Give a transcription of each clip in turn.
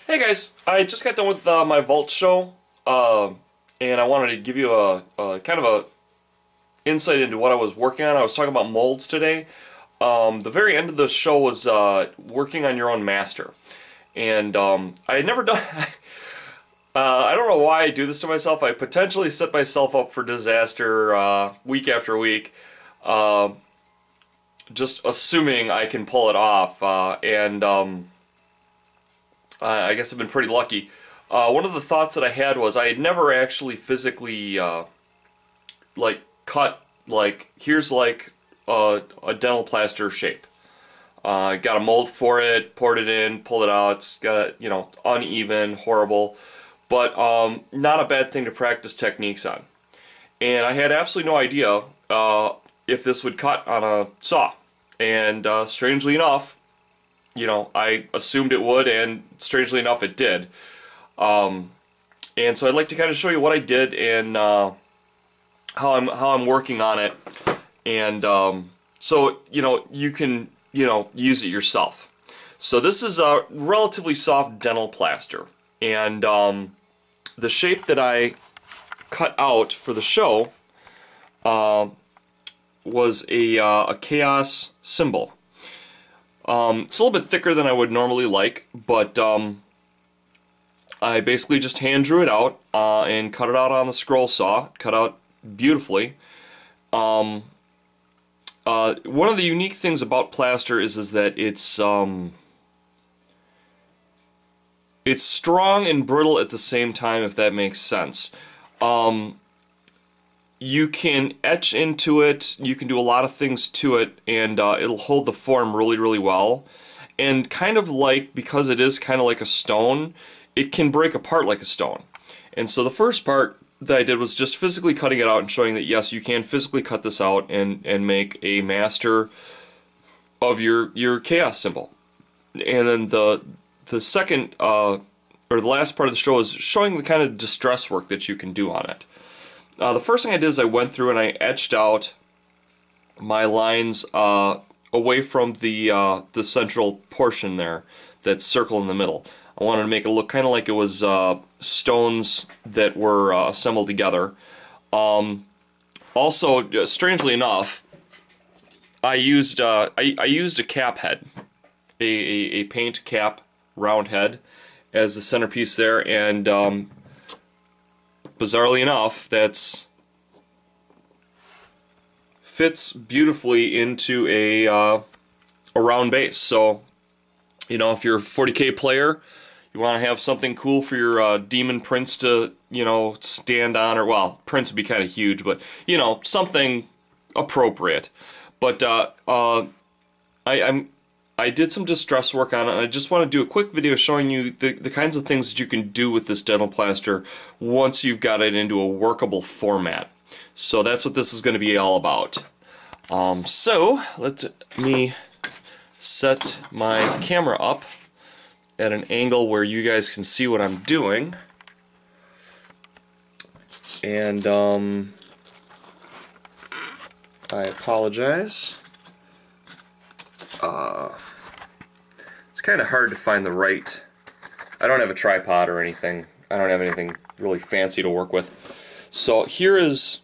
Hey guys, I just got done with my vault show, and I wanted to give you a kind of a insight into what I was working on. I was talking about molds today. The very end of the show was working on your own master, and I had never done. I don't know why I do this to myself. I potentially set myself up for disaster week after week, just assuming I can pull it off, and I guess I've been pretty lucky. One of the thoughts that I had was I had never actually physically like cut, like here's like a dental plaster shape. Got a mold for it, poured it in, pulled it out. It's got, you know, uneven, horrible, but not a bad thing to practice techniques on. And I had absolutely no idea if this would cut on a saw. And strangely enough, you know, I assumed it would, and strangely enough, it did. And so I'd like to kind of show you what I did and how I'm working on it, and so you know you can use it yourself. So this is a relatively soft dental plaster, and the shape that I cut out for the show was a chaos symbol. It's a little bit thicker than I would normally like, but I basically just hand drew it out and cut it out on the scroll saw. Cut out beautifully. One of the unique things about plaster is that it's strong and brittle at the same time, if that makes sense. You can etch into it, you can do a lot of things to it, and it'll hold the form really, really well. And kind of like, because it is kind of like a stone, it can break apart like a stone. And so the first part that I did was just physically cutting it out and showing that yes, you can physically cut this out and make a master of your chaos symbol. And then the second, or the last part of the show is showing the kind of distress work that you can do on it. The first thing I did is I went through and I etched out my lines away from the central portion there, that circle in the middle. I wanted to make it look kind of like it was stones that were assembled together. Also, strangely enough, I used a cap head, a paint cap round head, as the centerpiece there, and bizarrely enough, that's fits beautifully into a round base. So, you know, if you're a 40K player, you want to have something cool for your demon prince to, you know, stand on, or, well, prince would be kind of huge, but, you know, something appropriate. But I did some distress work on it, and I just want to do a quick video showing you the kinds of things that you can do with this dental plaster once you've got it into a workable format. So that's what this is going to be all about. So let me set my camera up at an angle where you guys can see what I'm doing. And I apologize. It's kind of hard to find the right... I don't have a tripod or anything. I don't have anything really fancy to work with. So here's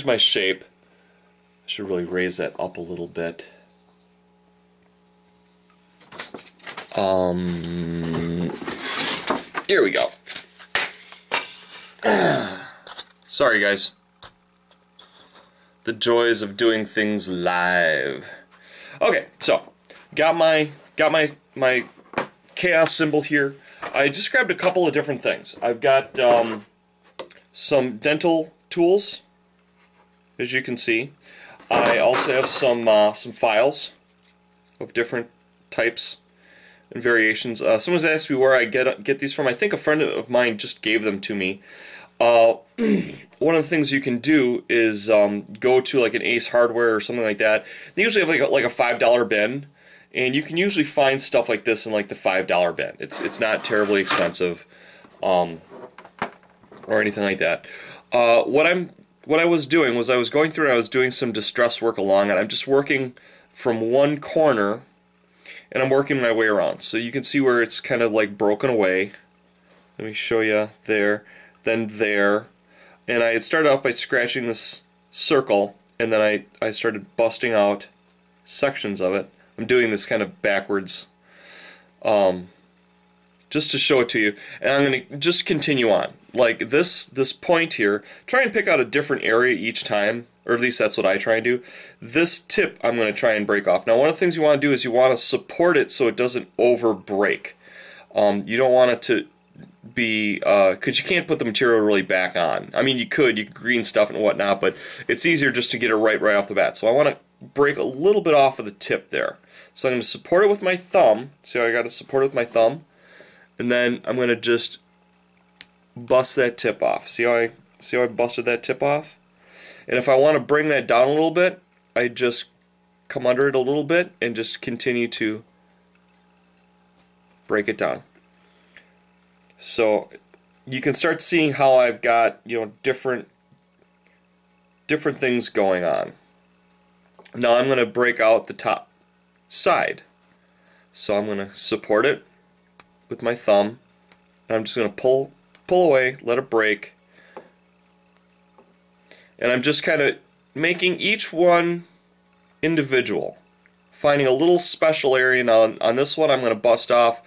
my shape. I should really raise that up a little bit. Here we go. Sorry guys. The joys of doing things live. Okay, so got my chaos symbol here. I just grabbed a couple of different things. I've got some dental tools, as you can see. I also have some files of different types and variations. Someone's asked me where I get these from. I think a friend of mine just gave them to me. One of the things you can do is go to like an Ace Hardware or something like that. They usually have like a $5 bin, and you can usually find stuff like this in like the $5 bin. It's not terribly expensive, or anything like that. What I was doing was I was going through and I was doing some distress work along it. I'm just working from one corner and I'm working my way around. So you can see where it's kind of like broken away. Let me show you there, then there. And I had started off by scratching this circle, and then I started busting out sections of it. I'm doing this kind of backwards just to show it to you, and I'm going to just continue on. Like this point here, try and pick out a different area each time, or at least that's what I try and do. This tip I'm going to try and break off. Now one of the things you want to do is you want to support it so it doesn't over break. You don't want it to be, because you can't put the material really back on. I mean you could green stuff and whatnot, but it's easier just to get it right off the bat. So I want to break a little bit off of the tip there. So I'm going to support it with my thumb. See how I got to support it with my thumb? And then I'm going to just bust that tip off. See how I busted that tip off? And if I want to bring that down a little bit, I just come under it a little bit and just continue to break it down. So you can start seeing how I've got, you know, different things going on. Now I'm going to break out the top side. So I'm going to support it with my thumb, and I'm just going to pull away, let it break, and I'm just kind of making each one individual, finding a little special area. Now on this one I'm going to bust off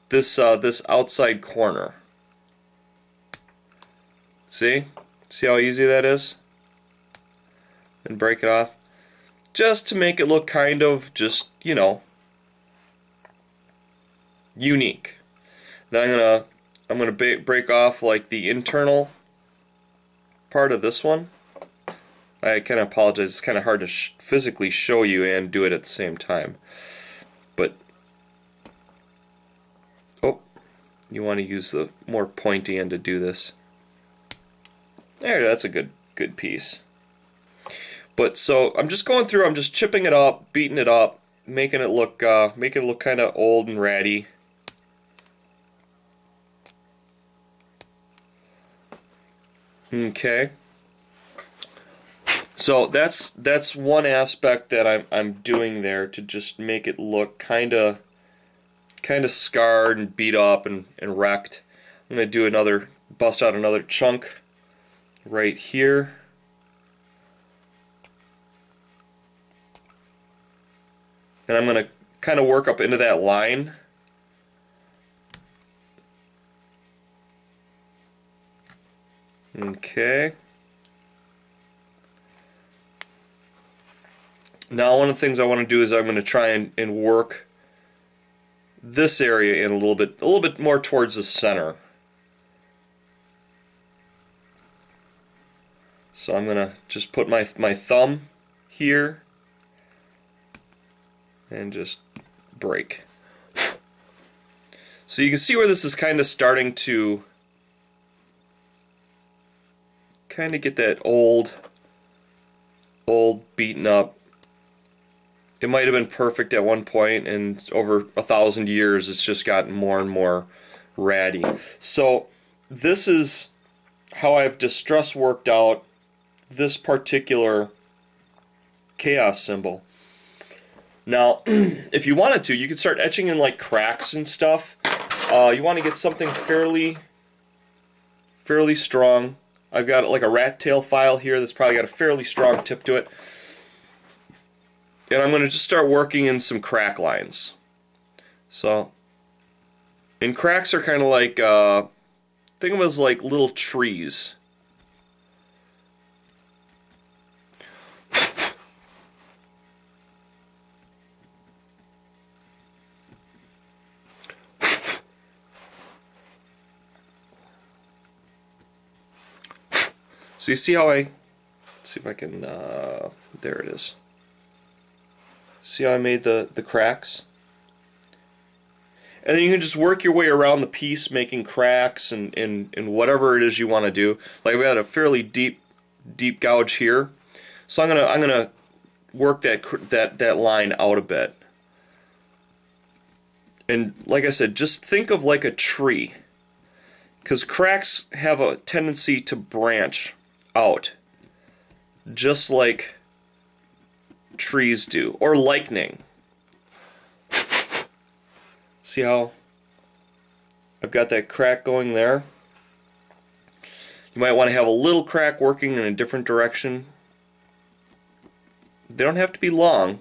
this outside corner. See how easy that is? And break it off just to make it look kind of just, you know, unique. Then I'm gonna break off like the internal part of this one. I kind of apologize, it's kind of hard to physically show you and do it at the same time. But oh, you want to use the more pointy end to do this. There, that's a good piece. But so I'm just going through, I'm just chipping it up, beating it up, making it look kind of old and ratty. Okay. So that's one aspect that I'm doing there to just make it look kind of scarred and beat up and wrecked. I'm going to do bust out another chunk right here. And I'm going to kind of work up into that line. Okay. Now one of the things I want to do is I'm going to try and work this area in a little bit more towards the center. So I'm going to just put my thumb here and just break. So you can see where this is kind of starting to kind of get that old beaten up. It might have been perfect at one point, and over 1,000 years it's just gotten more and more ratty. So this is how I've distress worked out this particular chaos symbol. Now if you wanted to, you could start etching in like cracks and stuff. You want to get something fairly strong. I've got like a rat tail file here that's probably got a fairly strong tip to it. And I'm going to just start working in some crack lines. So, and cracks are kind of like, think of them as like little trees. So you see how let's see if I can, there it is. See how I made the cracks? And then you can just work your way around the piece, making cracks and whatever it is you want to do. Like we got a fairly deep gouge here, so I'm gonna work that line out a bit. And like I said, just think of like a tree, because cracks have a tendency to branch out, just like trees do, or lightning. See how I've got that crack going there? You might want to have a little crack working in a different direction. They don't have to be long.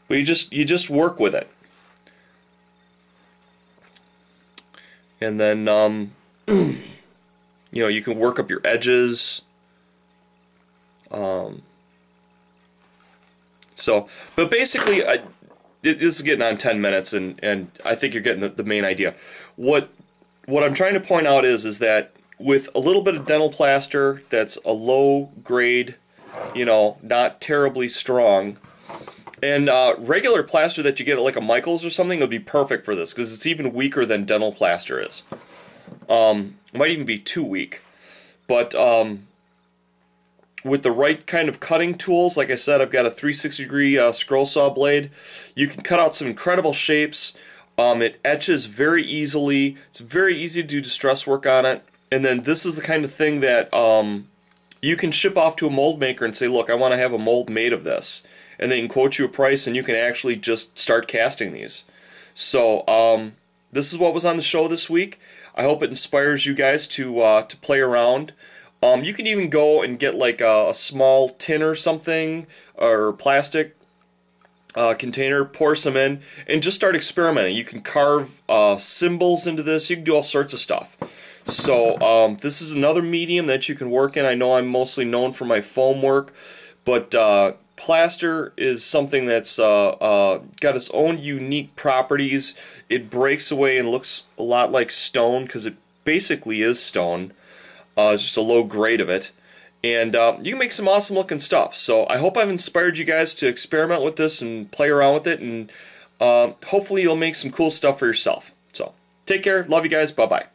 But you just work with it. And then you know, you can work up your edges. But basically, this is getting on 10 minutes, and I think you're getting the main idea. What I'm trying to point out is that with a little bit of dental plaster that's a low grade, you know, not terribly strong, and regular plaster that you get at like a Michael's or something would be perfect for this, because it's even weaker than dental plaster is. It might even be too weak. But with the right kind of cutting tools, like I said, I've got a 360-degree scroll saw blade. You can cut out some incredible shapes. It etches very easily. It's very easy to do distress work on it. And then this is the kind of thing that you can ship off to a mold maker and say, look, I want to have a mold made of this. And they can quote you a price, and you can actually just start casting these. So this is what was on the show this week. I hope it inspires you guys to play around. You can even go and get like a small tin or something, or plastic container, pour some in, and just start experimenting. You can carve symbols into this. You can do all sorts of stuff. So this is another medium that you can work in. I know I'm mostly known for my foam work, but plaster is something that's got its own unique properties. It breaks away and looks a lot like stone, because it basically is stone. It's just a low grade of it. And you can make some awesome looking stuff. So I hope I've inspired you guys to experiment with this and play around with it. And hopefully you'll make some cool stuff for yourself. So take care. Love you guys. Bye-bye.